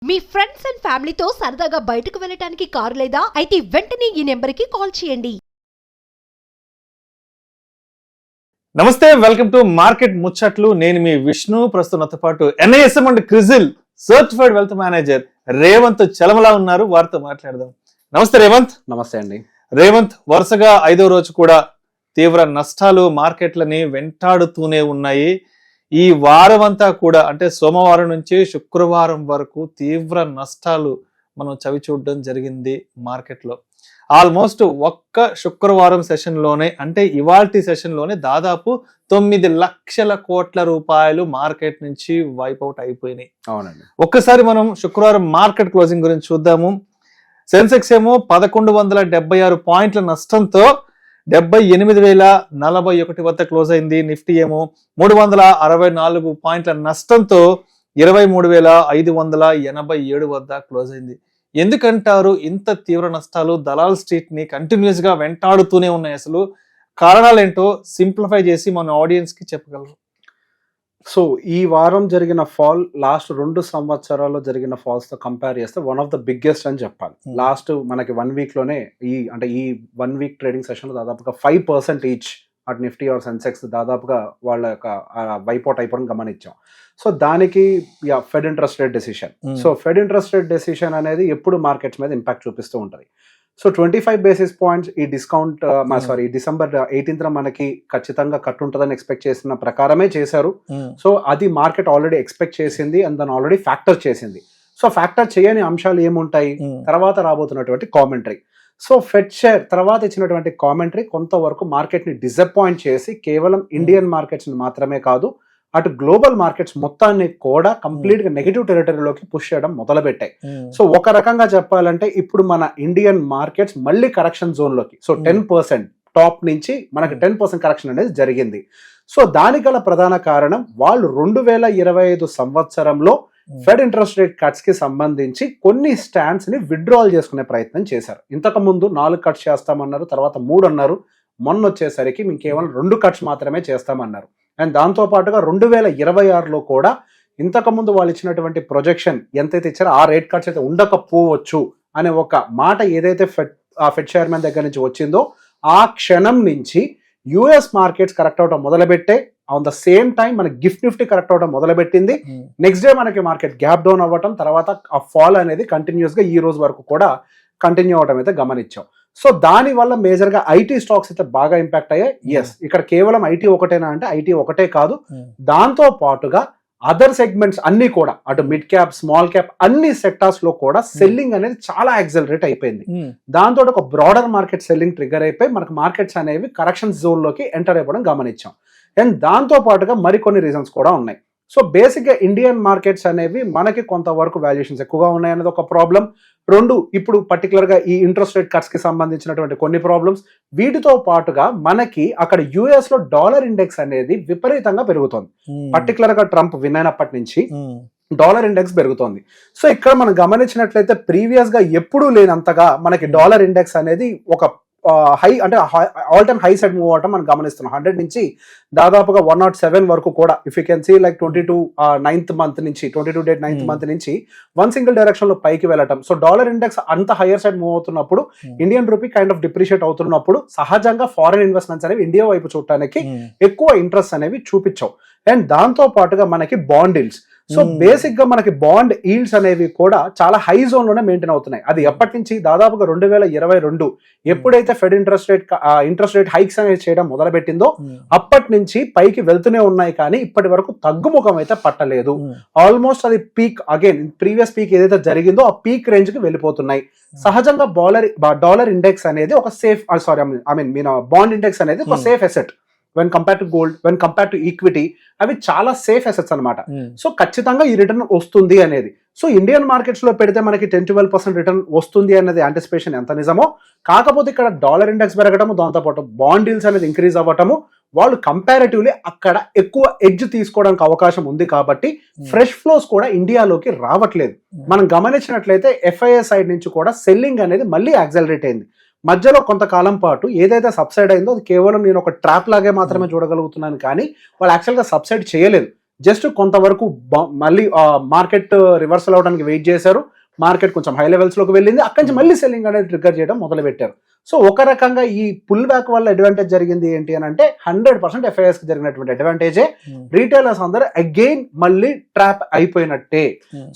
Me friends and ఫ్యామిలీతో సరదాగా బయటకు వెళ్ళటానికి కారు లేదా అయితే వెంటనే ఈ నెంబర్కి కాల్ చేయండి. నమస్తే, వెల్కమ్ టు మార్కెట్ ముచ్చట్లు. నేను మీ విష్ణు. ప్రస్తుతంతో పాటు NISM and CRISIL certified wealth manager Revanth Chalamala ఉన్నారు. వారితో మాట్లాడదాం. నమస్తే రేవంత్. నమస్తే అండి. రేవంత్, వరుసగా 5వ రోజు కూడా తీవ్ర నష్టాలు మార్కెట్లని వెంటాడుతూనే ఉన్నాయి. ఈ వారం అంతా కూడా అంటే సోమవారం నుంచి శుక్రవారం వరకు తీవ్ర నష్టాలు మనం చవి చూడడం జరిగింది మార్కెట్లో. ఆల్మోస్ట్ ఒక్క శుక్రవారం సెషన్లోనే అంటే ఇవాల్టి సెషన్లోనే దాదాపు 9 లక్షల కోట్ల రూపాయలు మార్కెట్ నుంచి వైపౌట్ అయిపోయినాయి. అవునండి. ఒక్కసారి మనం శుక్రవారం మార్కెట్ క్లోజింగ్ గురించి చూద్దాము. సెన్సెక్స్ ఏమో 1176 పాయింట్ల నష్టంతో 78,041 వద్ద క్లోజ్ అయింది. నిఫ్టీ ఏమో 364 పాయింట్ల నష్టంతో 23,587 వద్ద క్లోజ్ అయింది. ఎందుకంటారు ఇంత తీవ్ర నష్టాలు దలాల్ స్ట్రీట్ ని కంటిన్యూస్ గా వెంటాడుతూనే ఉన్నాయి? అసలు కారణాలు ఏంటో సింప్లిఫై చేసి మన ఆడియన్స్ కి చెప్పగలరు? సో ఈ వారం జరిగిన ఫాల్ లాస్ట్ 2 సంవత్సరాల్లో జరిగిన ఫాల్స్ తో కంపేర్ చేస్తే వన్ ఆఫ్ ద బిగ్గెస్ట్ అని చెప్పాలి. లాస్ట్ మనకి 1 వీక్ లోనే ఈ 1 వీక్ ట్రేడింగ్ సెషన్ లో దాదాపుగా 5% ఈచ్ అటు నిఫ్టీ ఆర్ సెన్సెక్స్ దాదాపుగా వాళ్ళ యొక్క వైపౌట్ అయిపోవడం గమనించాం. సో దానికి fed interest rate decision. So fed interest rate decision అనేది ఎప్పుడు మార్కెట్స్ మీద ఇంపాక్ట్ చూపిస్తూ ఉంటుంది. సో 25 బేసిస్ పాయింట్స్ ఈ డిస్కౌంట్ ఈ డిసెంబర్ 18th మనకి ఖచ్చితంగా కట్ ఉంటుందని ఎక్స్పెక్ట్ చేసిన ప్రకారమే చేశారు. సో అది మార్కెట్ ఆల్రెడీ ఎక్స్పెక్ట్ చేసింది అండ్ దాన్ని ఆల్రెడీ ఫ్యాక్టర్ చేసింది. సో ఫ్యాక్టర్ చేయని అంశాలు ఏముంటాయి తర్వాత రాబోతున్నటువంటి కామెంటరీ. సో ఫెడ్ షేర్ తర్వాత ఇచ్చినటువంటి కామెంటరీ కొంతవరకు మార్కెట్ ని డిసప్పాయింట్ చేసి కేవలం ఇండియన్ మార్కెట్స్ మాత్రమే కాదు అటు గ్లోబల్ మార్కెట్స్ మొత్తాన్ని కూడా కంప్లీట్ గా నెగిటివ్ టెరిటరీలోకి పుష్ చేయడం మొదలుపెట్టాయి. సో ఒక రకంగా చెప్పాలంటే ఇప్పుడు మన ఇండియన్ మార్కెట్స్ మళ్ళీ కరెక్షన్ జోన్ లోకి, సో 10% టాప్ నుంచి మనకి 10% కరెక్షన్ అనేది జరిగింది. సో దానికి గల ప్రధాన కారణం వాళ్ళు 2025 సంవత్సరంలో ఫెడ్ ఇంట్రెస్ట్ రేట్ కట్స్ కి సంబంధించి కొన్ని స్టాండ్స్ ని విత్డ్రాల్ చేసుకునే ప్రయత్నం చేశారు. ఇంతకు ముందు 4 కట్స్ చేస్తామన్నారు, తర్వాత 3 అన్నారు, మొన్న వచ్చేసరికి మేము కేవలం 2 కట్స్ మాత్రమే చేస్తామన్నారు. అండ్ దాంతో పాటుగా 2026లో కూడా ఇంతకుముందు వాళ్ళు ఇచ్చినటువంటి ప్రొజెక్షన్ ఎంతైతే ఇచ్చారో ఆ రేట్ కట్స్ అయితే ఉండకపోవచ్చు అనే ఒక మాట ఏదైతే ఫెడ్ చైర్మన్ దగ్గర నుంచి వచ్చిందో ఆ క్షణం నుంచి యుఎస్ మార్కెట్స్ కరెక్ట్ అవడం మొదలుపెట్టే, ఆన్ ద సేమ్ టైం మన గిఫ్ట్ నిఫ్టీ కరెక్ట్ అవడం మొదలుపెట్టింది. నెక్స్ట్ డే మనకి మార్కెట్ గ్యాప్ డౌన్ అవ్వటం, తర్వాత ఆ ఫాల్ అనేది కంటిన్యూస్ గా ఈ రోజు వరకు కూడా కంటిన్యూ అవడం అయితే గమనించాం. సో దాని వల్ల మేజర్ గా ఐటీ స్టాక్స్ అయితే బాగా ఇంపాక్ట్ అయ్యాయి. ఎస్, ఇక్కడ కేవలం ఐటీ ఒకటేనా అంటే ఐటీ ఒకటే కాదు, దాంతో పాటుగా అదర్ సెగ్మెంట్స్ అన్ని కూడా అటు మిడ్ క్యాప్ స్మాల్ క్యాప్ అన్ని సెక్టార్స్ లో కూడా సెల్లింగ్ అనేది చాలా యాక్సలరేట్ అయిపోయింది. దాంతో ఒక బ్రాడర్ మార్కెట్ సెల్లింగ్ ట్రిగర్ అయిపోయి మనకు మార్కెట్స్ అనేవి కరెక్షన్ జోన్ లోకి ఎంటర్ అయిపోవడం గమనించాం. అండ్ దాంతో పాటుగా మరికొన్ని రీజన్స్ కూడా ఉన్నాయి. సో బేసిక్ గా ఇండియన్ మార్కెట్స్ అనేవి మనకి కొంతవరకు వాల్యుయేషన్స్ ఎక్కువగా ఉన్నాయి అనేది ఒక ప్రాబ్లం. 2, ఇప్పుడు పర్టికులర్ గా ఈ ఇంట్రెస్ట్ రేట్ కట్స్ కి సంబంధించినటువంటి కొన్ని ప్రాబ్లమ్స్. వీటితో పాటుగా మనకి అక్కడ యుఎస్ లో డాలర్ ఇండెక్స్ అనేది విపరీతంగా పెరుగుతోంది. పర్టికులర్ గా ట్రంప్ విన్ అయినప్పటి నుంచి డాలర్ ఇండెక్స్ పెరుగుతోంది. సో ఇక్కడ మనం గమనించినట్లయితే ప్రీవియస్ గా ఎప్పుడూ లేనంతగా మనకి డాలర్ ఇండెక్స్ అనేది ఒక హై అంటే all time high side move అవటం మనం గమనిస్తున్నాం. 100 నుంచి దాదాపుగా 107 వరకు కూడా if you can see like 22 9th month నుంచి 22 డేట్ 9th మంత్ నుంచి వన్ సింగిల్ డైరెక్షన్ లో పైకి వెళ్ళటం. సో డాలర్ ఇండెక్స్ అంత హైయర్ సైడ్ మూవ్ అవుతున్నప్పుడు Indian rupee kind of depreciate అవుతున్నప్పుడు సహజంగా ఫారెన్ ఇన్వెస్ట్మెంట్స్ అనేవి ఇండియా వైపు చూడటానికి ఎక్కువ ఇంట్రెస్ట్ అనేవి చూపించావు. అండ్ దాంతో పాటుగా మనకి బాండ్ ఈల్డ్స్, సో బేసిక్ గా మనకి బాండ్ ఈల్డ్స్ అనేవి కూడా చాలా హై జోన్ లోనే మెయింటైన్ అవుతున్నాయి. అది ఎప్పటి నుంచి దాదాపుగా 2022 ఎప్పుడైతే ఫెడ్ ఇంట్రెస్ట్ రేట్ హైక్స్ అనేది చేయడం మొదలుపెట్టిందో అప్పటి నుంచి పైకి వెళ్తూనే ఉన్నాయి, కానీ ఇప్పటి వరకు తగ్గుముఖం అయితే పట్టలేదు. ఆల్మోస్ట్ అది పీక్ అగైన్ ప్రీవియస్ పీక్ ఏదైతే జరిగిందో ఆ పీక్ రేంజ్ కి వెళ్ళిపోతున్నాయి. సహజంగా డాలర్ ఇండెక్స్ అనేది ఒక సేఫ్ బాండ్ ఇండెక్స్ అనేది ఒక safe asset when compare to gold, when compare to equity, అవి చాలా సేఫ్ అసెట్స్ అనమాట. సో ఖచ్చితంగా ఈ రిటర్న్ వస్తుంది అనేది. సో ఇండియన్ మార్కెట్స్ లో పెడితే మనకి 10-12% రిటర్న్ వస్తుంది అనేది యాంటిసిపేషన్ ఎంత నిజమో, కాకపోతే ఇక్కడ డాలర్ ఇండెక్స్ పెరగటము, దాంతోపాటు బాండ్ డీల్స్ అనేది ఇంక్రీజ్ అవ్వటము, వాళ్ళు కంపారిటివ్లీ అక్కడ ఎక్కువ ఎడ్జ్ తీసుకోవడానికి అవకాశం ఉంది కాబట్టి ఫ్రెష్ ఫ్లోస్ కూడా ఇండియాలోకి రావట్లేదు. మనం గమనించినట్లయితే ఎఫ్ఐఏ సైడ్ నుంచి కూడా సెల్లింగ్ అనేది మళ్ళీ యాక్సలరేట్ అయింది. మధ్యలో కొంతకాలం పాటు ఏదైతే సబ్సైడ్ అయిందో అది కేవలం నేను ఒక ట్రాప్ లాగే మాత్రమే చూడగలుగుతున్నాను, కానీ వాళ్ళు యాక్చువల్గా సబ్సైడ్ చేయలేదు. జస్ట్ కొంతవరకు మళ్ళీ మార్కెట్ రివర్సల్ అవడానికి వెయిట్ చేశారు, మార్కెట్ కొంచెం హై లెవెల్స్ లోకి వెళ్ళింది, అక్కడి నుంచి మళ్ళీ సెల్లింగ్ అనేది ట్రిగ్గర్ చేయడం మొదలు పెట్టారు. సో ఒక రకంగా ఈ పుల్ బ్యాక్ వల్ల అడ్వాంటేజ్ జరిగింది ఏంటి అని అంటే 100% FIS కి జరిగినటువంటి అడ్వాంటేజే. రీటైలర్స్ అందరూ అగైన్ మళ్ళీ ట్రాప్ అయిపోయినట్టే.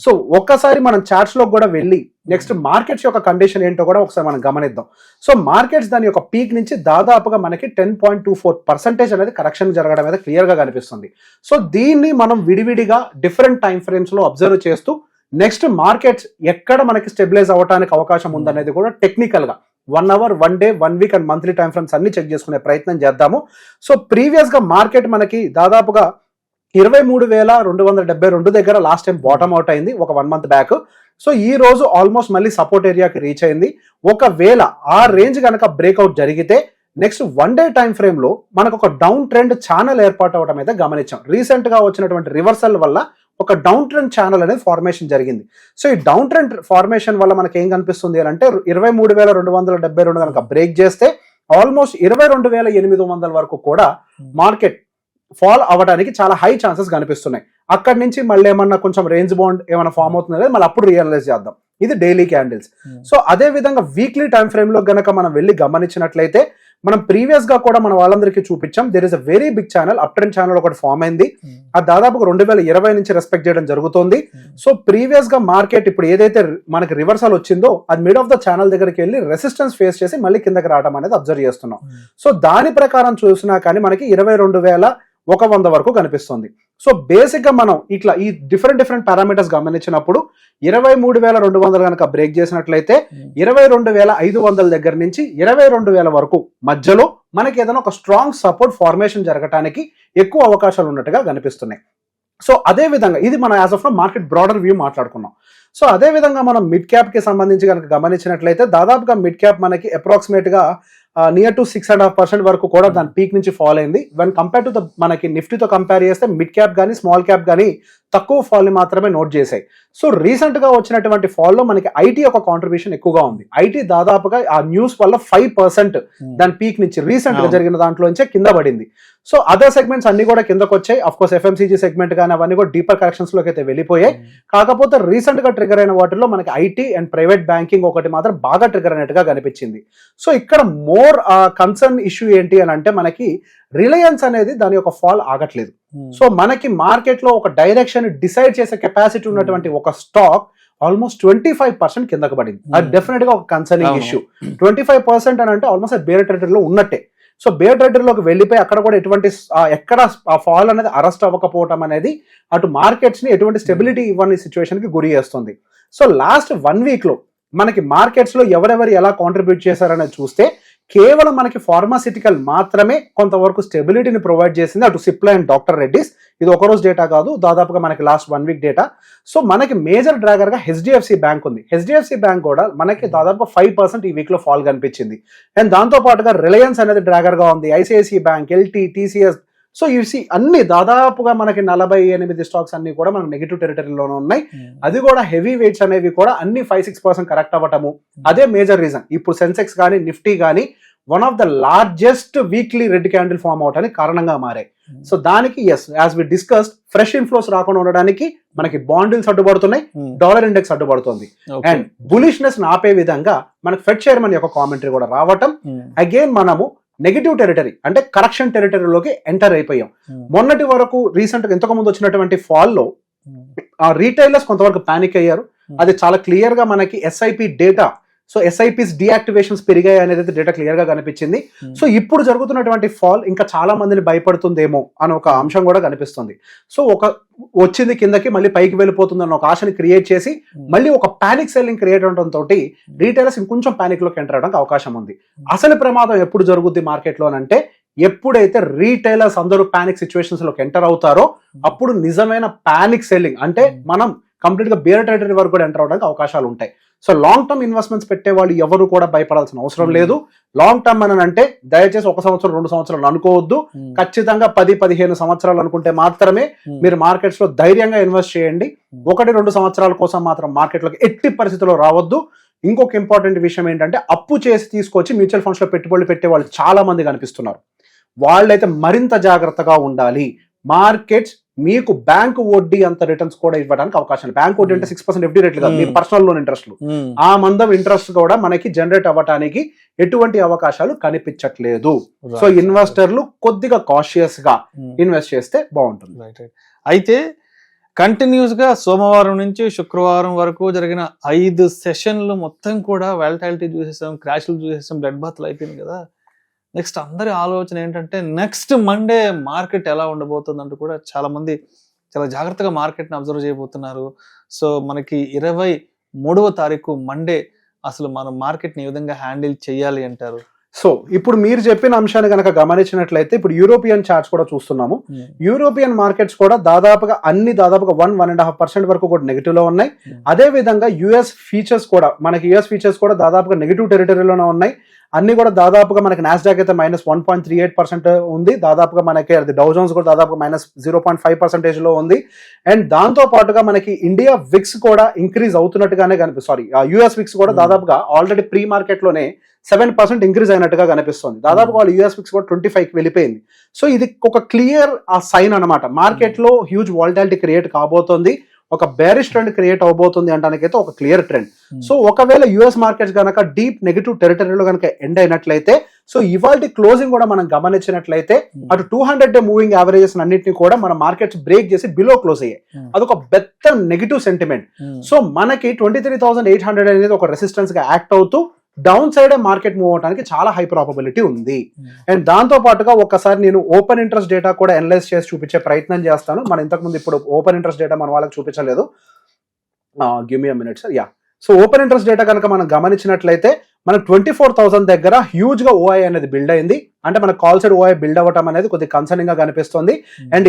సో ఒక్కసారి మనం చార్ట్స్ లో కూడా వెళ్ళి నెక్స్ట్ మార్కెట్స్ యొక్క కండిషన్ ఏంటో కూడా ఒకసారి మనం గమనిద్దాం. సో మార్కెట్స్ దాని యొక్క పీక్ నుంచి దాదాపుగా మనకి 10.24% అనేది కరెక్షన్ జరగడం అనేది క్లియర్ గా కనిపిస్తుంది. సో దీన్ని మనం విడివిడిగా డిఫరెంట్ టైం ఫ్రేమ్స్ లో అబ్జర్వ్ చేస్తూ నెక్స్ట్ మార్కెట్స్ ఎక్కడ మనకి స్టెబిలైజ్ అవ్వడానికి అవకాశం ఉందనేది కూడా టెక్నికల్ గా 1 hour, 1 day, 1 week and monthly time frames అన్ని చెక్ చేసుకునే ప్రయత్నం చేద్దాము. సో ప్రీవియస్ గా మార్కెట్ మనకి దాదాపుగా 23,272 దగ్గర లాస్ట్ టైం బాటమ్ అవుట్ అయింది ఒక 1 month బ్యాక్. సో ఈ రోజు ఆల్మోస్ట్ మళ్ళీ సపోర్ట్ ఏరియాకి రీచ్ అయింది. ఒకవేళ ఆ రేంజ్ కనుక బ్రేక్అవుట్ జరిగితే నెక్స్ట్ 1 day టైం ఫ్రేమ్ లో మనకు ఒక డౌన్ ట్రెండ్ ఛానల్ ఏర్పాటు అవడం అయితే గమనించాం. రీసెంట్ గా వచ్చినటువంటి రివర్సల్ వల్ల ఒక డౌన్ ట్రెండ్ ఛానల్ అనేది ఫార్మేషన్ జరిగింది. సో ఈ డౌన్ ట్రెండ్ ఫార్మేషన్ వల్ల మనకి ఏం కనిపిస్తుంది అని అంటే 23,272 కనుక బ్రేక్ చేస్తే ఆల్మోస్ట్ 22,800 వరకు కూడా మార్కెట్ ఫాల్ అవ్వడానికి చాలా హై ఛాన్సెస్ కనిపిస్తున్నాయి. అక్కడి నుంచి మళ్ళీ ఏమన్నా కొంచెం రేంజ్ బౌండ్ ఏమైనా ఫామ్ అవుతుంది మళ్ళీ అప్పుడు రియలైజ్ చేద్దాం. ఇది డైలీ క్యాండిల్స్. సో అదే విధంగా వీక్లీ టైం ఫ్రేమ్ లో గనక మనం వెళ్ళి గమనించినట్లయితే మనం ప్రీవియస్ గా కూడా మన వాళ్ళందరికీ చూపించాం. There is a very big channel, up trend channel ఒకటి ఫామ్ అయింది. అది దాదాపుగా 2020 నుంచి రెస్పెక్ట్ చేయడం జరుగుతుంది. సో ప్రీవియస్ గా మార్కెట్ ఇప్పుడు ఏదైతే మనకి రివర్సల్ వచ్చిందో అది మిడ్ ఆఫ్ ద ఛానల్ దగ్గరికి వెళ్ళి రెసిస్టెన్స్ ఫేస్ చేసి మళ్ళీ కిందకి రావడం అనేది అబ్జర్వ్ చేస్తున్నాం. సో దాని ప్రకారం చూసినా కానీ మనకి 22,100 వరకు కనిపిస్తుంది. సో బేసిక్ గా మనం ఇట్లా ఈ డిఫరెంట్ పారామీటర్స్ గమనించినప్పుడు 23,200 కనుక బ్రేక్ చేసినట్లయితే 22,500 దగ్గర నుంచి 22,000 వరకు మధ్యలో మనకి ఏదైనా ఒక స్ట్రాంగ్ సపోర్ట్ ఫార్మేషన్ జరగడానికి ఎక్కువ అవకాశాలు ఉన్నట్టుగా కనిపిస్తున్నాయి. సో అదే విధంగా ఇది మనం as of now market broader view మాట్లాడుకున్నాం. సో అదే విధంగా మనం మిడ్ క్యాప్ కి సంబంధించి కనుక గమనించినట్లయితే దాదాపుగా మిడ్ క్యాప్ మనకి అప్రాక్సిమేట్ గా నియర్ టు 6.5% వరకు కూడా దాని పీక్ నుంచి ఫాల్ అయింది. వెన్ కంపేర్ టు ద మనకి నిఫ్టీతో కంపేర్ చేస్తే మిడ్ క్యాప్ కానీ స్మాల్ క్యాప్ కానీ తక్కువ ఫాల్ ని మాత్రమే నోట్ చేశాయి. సో రీసెంట్ గా వచ్చినటువంటి ఫాల్ లో మనకి ఐటీ యొక్క కాంట్రిబ్యూషన్ ఎక్కువగా ఉంది. ఐటీ దాదాపుగా ఆ న్యూస్ వల్ల 5% దాని పీక్ నుంచి రీసెంట్ గా జరిగిన దాంట్లోంచే కింద పడింది. సో అదర్ సెగ్మెంట్స్ అన్ని కూడా కిందకు వచ్చాయి. అఫ్ కోర్స్ FMCG సెగ్మెంట్ కానీ అవన్నీ కూడా డీపర్ కరెక్షన్స్ లోకి అయితే వెళ్ళిపోయాయి. కాకపోతే రీసెంట్ గా ట్రిగర్ అయిన వాటిలో మనకి ఐటీ అండ్ ప్రైవేట్ బ్యాంకింగ్ ఒకటి మాత్రం బాగా ట్రిగర్ అయినట్టుగా కనిపించింది. సో ఇక్కడ మోర్ కన్సర్న్ ఇష్యూ ఏంటి అని అంటే మనకి రిలయన్స్ అనేది దాని యొక్క ఫాల్ ఆగట్లేదు. సో మనకి మార్కెట్ లో ఒక డైరెక్షన్ డిసైడ్ చేసే కెపాసిటీ ఉన్నటువంటి ఒక స్టాక్ ఆల్మోస్ట్ 25% కిందకు పడింది. అది డెఫినెట్ గా ఒక కన్సర్నింగ్ ఇష్యూ. 25% అని అంటే ఆల్మోస్ట్ బేర్ టెరిటరీలో ఉన్నట్టే. సో బేర్ టెరిటరీలోకి వెళ్ళిపోయి అక్కడ కూడా ఎటువంటి ఎక్కడ ఆ ఫాల్ అనేది అరెస్ట్ అవ్వకపోవటం అనేది అటు మార్కెట్స్ ని ఎటువంటి స్టెబిలిటీ ఇవ్వని సిచ్యువేషన్ కి గురి చేస్తుంది. సో లాస్ట్ 1 week లో మనకి మార్కెట్స్ లో ఎవరెవరు ఎలా కాంట్రిబ్యూట్ చేశారనేది చూస్తే కేవలం మనకి ఫార్మాసిటికల్ మాత్రమే కొంతవరకు స్టెబిలిటీని ప్రొవైడ్ చేసింది. అటు సిప్లా అండ్ డాక్టర్ రెడ్డిస్. ఇది ఒక రోజు డేటా కాదు, దాదాపుగా మనకి లాస్ట్ 1 week డేటా. సో మనకి మేజర్ డ్రాగర్ గా HDFC బ్యాంక్ ఉంది. HDFC బ్యాంక్ కూడా మనకి దాదాపు 5% ఈ వీక్ లో ఫాల్ కనిపించింది. అండ్ దాంతో పాటుగా రిలయన్స్ అనేది డ్రాగర్ గా ఉంది, ICICI bank, LT, TCS. So ఇవి అన్ని దాదాపుగా మనకి 48 స్టాక్స్ అన్ని కూడా మనకి నెగిటివ్ టెరిటరీలోనే ఉన్నాయి. అది కూడా హెవీ వెయిట్స్ అనేవి కూడా అన్ని 5-6% కరెక్ట్ అవ్వటము అదే మేజర్ రీజన్. ఇప్పుడు సెన్సెక్స్ కానీ నిఫ్టీ కానీ one of the largest weekly red candle form అవడానికి కారణంగా మారాయి. సో దానికి as we discussed fresh inflows రాకుండా ఉండడానికి మనకి బాండిల్స్ అడ్డుపడుతున్నాయి, డాలర్ ఇండెక్స్ అడ్డుపడుతుంది. అండ్ బులిష్నెస్ ఆపే విధంగా మనకి ఫెడ్ చైర్మన్ యొక్క కామెంటరీ కూడా రావటం, అగైన్ మనము నెగిటివ్ టెరిటరీ అంటే కరెక్షన్ టెరిటరీలోకి ఎంటర్ అయిపోయాం. మొన్నటి వరకు రీసెంట్ గా ఇంతకు ముందు వచ్చినటువంటి ఫాల్ లో రీటైలర్స్ కొంతవరకు పానిక్ అయ్యారు. అది చాలా క్లియర్ గా మనకి SIP డేటా, సో SIPs డియాక్టివేషన్స్ పెరిగాయి అనేది డేటా క్లియర్ గా కనిపించింది. సో ఇప్పుడు జరుగుతున్నటువంటి ఫాల్ ఇంకా చాలా మందిని భయపడుతుందేమో అని ఒక అంశం కూడా కనిపిస్తుంది. సో ఒక వచ్చింది కిందకి మళ్ళీ పైకి వెళ్ళిపోతుంది అన్న ఒక ఆశని క్రియేట్ చేసి మళ్ళీ ఒక పానిక్ సెల్లింగ్ క్రియేట్ అవడం తోటి రీటైలర్స్ ఇంకొంచెం పానిక్ లోకి ఎంటర్ అవడానికి అవకాశం ఉంది. అసలు ప్రమాదం ఎప్పుడు జరుగుద్ది మార్కెట్ లో అంటే ఎప్పుడైతే రీటైలర్స్ అందరూ పానిక్ సిచ్యువేషన్స్ లోకి ఎంటర్ అవుతారో అప్పుడు నిజమైన పానిక్ సెల్లింగ్ అంటే మనం కంప్లీట్ గా బేర్ టెరిటరీ వరకు కూడా ఎంటర్ అవడానికి అవకాశాలు ఉంటాయి. సో లాంగ్ టర్మ్ ఇన్వెస్ట్మెంట్స్ పెట్టే వాళ్ళు ఎవరు కూడా భయపడాల్సిన అవసరం లేదు. లాంగ్ టర్మ్ అని అంటే దయచేసి 1 సంవత్సరం 2 సంవత్సరాలు అనుకోవద్దు. ఖచ్చితంగా 10-15 సంవత్సరాలు అనుకుంటే మాత్రమే మీరు మార్కెట్స్ లో ధైర్యంగా ఇన్వెస్ట్ చేయండి. 1-2 సంవత్సరాల కోసం మాత్రం మార్కెట్ లోకి ఎట్టి పరిస్థితుల్లో రావద్దు. ఇంకొక ఇంపార్టెంట్ విషయం ఏంటంటే అప్పు చేసి తీసుకొచ్చి మ్యూచువల్ ఫండ్స్ లో పెట్టుబడులు పెట్టే వాళ్ళు చాలా మంది కనిపిస్తున్నారు. వాళ్ళైతే మరింత జాగ్రత్తగా ఉండాలి. మార్కెట్స్ మీకు బ్యాంక్ వడ్డీ అంత రిటర్న్స్ కూడా ఇవ్వడానికి అవకాశం లేదు. బ్యాంక్ వడ్డీ అంటే 6% FD రేట్లు కాదు, మీ పర్సనల్ లోన్ ఇంట్రెస్ట్లు. ఆ మందం ఇంట్రెస్ట్ కూడా మనకి జనరేట్ అవ్వడానికి ఎటువంటి అవకాశాలు కనిపించట్లేదు. సో ఇన్వెస్టర్లు కొద్దిగా కాషియస్ గా ఇన్వెస్ట్ చేస్తే బాగుంటుంది. అయితే కంటిన్యూస్ గా సోమవారం నుంచి శుక్రవారం వరకు జరిగిన 5 సెషన్లు మొత్తం కూడా వాలటాలిటీ చూసేసాం, క్రాష్లు చూసేసాం, బ్లడ్ బాత్లు అయిపోయింది కదా. నెక్స్ట్ అందరి ఆలోచన ఏంటంటే నెక్స్ట్ మండే మార్కెట్ ఎలా ఉండబోతుంది అంటూ కూడా చాలా మంది చాలా జాగ్రత్తగా మార్కెట్ని అబ్జర్వ్ చేయబోతున్నారు. సో మనకి 23వ తారీఖు మండే అసలు మనం మార్కెట్ని ఏ విధంగా హ్యాండిల్ చేయాలి అంటారు? సో ఇప్పుడు మీరు చెప్పిన అంశాన్ని కనుక గమనించినట్లయితే ఇప్పుడు యూరోపియన్ చార్ట్స్ కూడా చూస్తున్నాము. యూరోపియన్ మార్కెట్స్ కూడా దాదాపుగా 1.5% వరకు కూడా నెగిటివ్ లో ఉన్నాయి. అదే విధంగా యుఎస్ ఫీచర్స్ కూడా దాదాపుగా నెగిటివ్ టెరిటరీలోనే ఉన్నాయి. అన్ని కూడా దాదాపుగా మనకి నాస్డాక్ అయితే -1.38% ఉంది. దాదాపుగా మనకి అది డౌ జోన్స్ కూడా దాదాపుగా -0.5% లో ఉంది. అండ్ దాంతో పాటుగా మనకి ఇండియా విక్స్ కూడా ఇంక్రీజ్ అవుతున్నట్టుగానే యుఎస్ విక్స్ కూడా దాదాపుగా ఆల్రెడీ ప్రీ మార్కెట్ లోనే 7% ఇంక్రీజ్ అయినట్టుగా కనిపిస్తుంది. దాదాపు వాళ్ళు యుఎస్ విక్స్ కూడా 25కి వెళ్ళిపోయింది. సో ఇది ఒక క్లియర్ ఆ సైన్ అనమాట. మార్కెట్ లో హ్యూజ్ వాలటాలిటీ క్రియేట్ కాబోతుంది, ఒక బేరిష్ ట్రెండ్ క్రియేట్ అవబోతుంది అంటానికైతే ఒక క్లియర్ ట్రెండ్. సో ఒకవేళ యుఎస్ మార్కెట్స్ కనుక డీప్ నెగిటివ్ టెరిటరీలో కనుక ఎండ్ అయినట్లయితే, సో ఇవాల్టి క్లోజింగ్ కూడా మనం గమనించినట్లయితే అటు 200-day మూవింగ్ యావరేజెస్ అన్నింటినీ కూడా మన మార్కెట్స్ బ్రేక్ చేసి బిలో క్లోజ్ అయ్యాయి. అదొక పెద్ద నెగిటివ్ సెంటిమెంట్. సో మనకి 23,800 అనేది ఒక రెసిస్టెన్స్ గా యాక్ట్ అవుతూ డౌన్ సైడ్ మార్కెట్ మూవ్ అవడానికి చాలా హై ప్రాబబిలిటీ ఉంది. అండ్ దాంతో పాటుగా ఒకసారి నేను ఓపెన్ ఇంట్రెస్ట్ డేటా కూడా అనలైజ్ చేసి చూపించే ప్రయత్నం చేస్తాను. మనం ఇంతకుముందు ఇప్పుడు ఓపెన్ ఇంట్రెస్ట్ డేటా మన వాళ్ళకి చూపించలేదు. Give me a minute sir. So open interest data కనుక మనం గమనించినట్లయితే మనకు 24,000 దగ్గర హ్యూజ్ గా ఓఐ అనేది బిల్డ్ అయింది. అంటే మన కాల్ సైడ్ ఓఐ బిల్డ్ అవ్వటం అనేది కొద్దిగా కన్సర్నింగ్ గా కనిపిస్తుంది. అండ్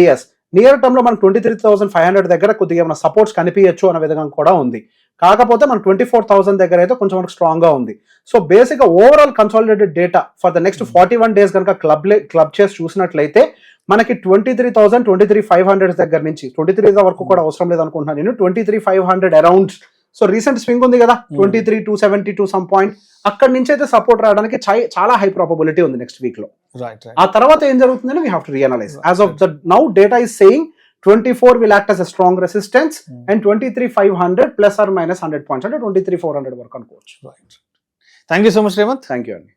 నియర్ టర్మ్ లో మనం 23,500 దగ్గర కొద్దిగా మన సపోర్ట్స్ కనిపించచ్చు అనే విధంగా కూడా ఉంది. కాకపోతే మన 24,000 దగ్గర అయితే కొంచెం మనకు స్ట్రాంగ్ గా ఉంది. సో బేసిక్ గా overall consolidated data for the next 41 days కనుక క్లబ్ చేసి చూసినట్లయితే మనకి 23,000, 23,500 దగ్గర నుంచి 23,000 వరకు కూడా అవసరం లేదు అనుకుంటున్నాను నేను. 23,500 అరౌండ్. సో రీసెంట్ స్వింగ్ ఉంది కదా 23,272 సమ్ పాయింట్, అక్కడి నుంచి అయితే సపోర్ట్ రావడానికి చాలా హై ప్రాబబిలిటీ ఉంది నెక్స్ట్ వీక్ లో. ఆ తర్వాత ఏం జరుగుతుందని we have to realise. As of the now data is saying 24 will act as a strong resistance and 23,500 plus or minus 100 points అంటే 23,400 వరకు అనుకోవచ్చు. Thank you so much Revanth. Thank you అండి.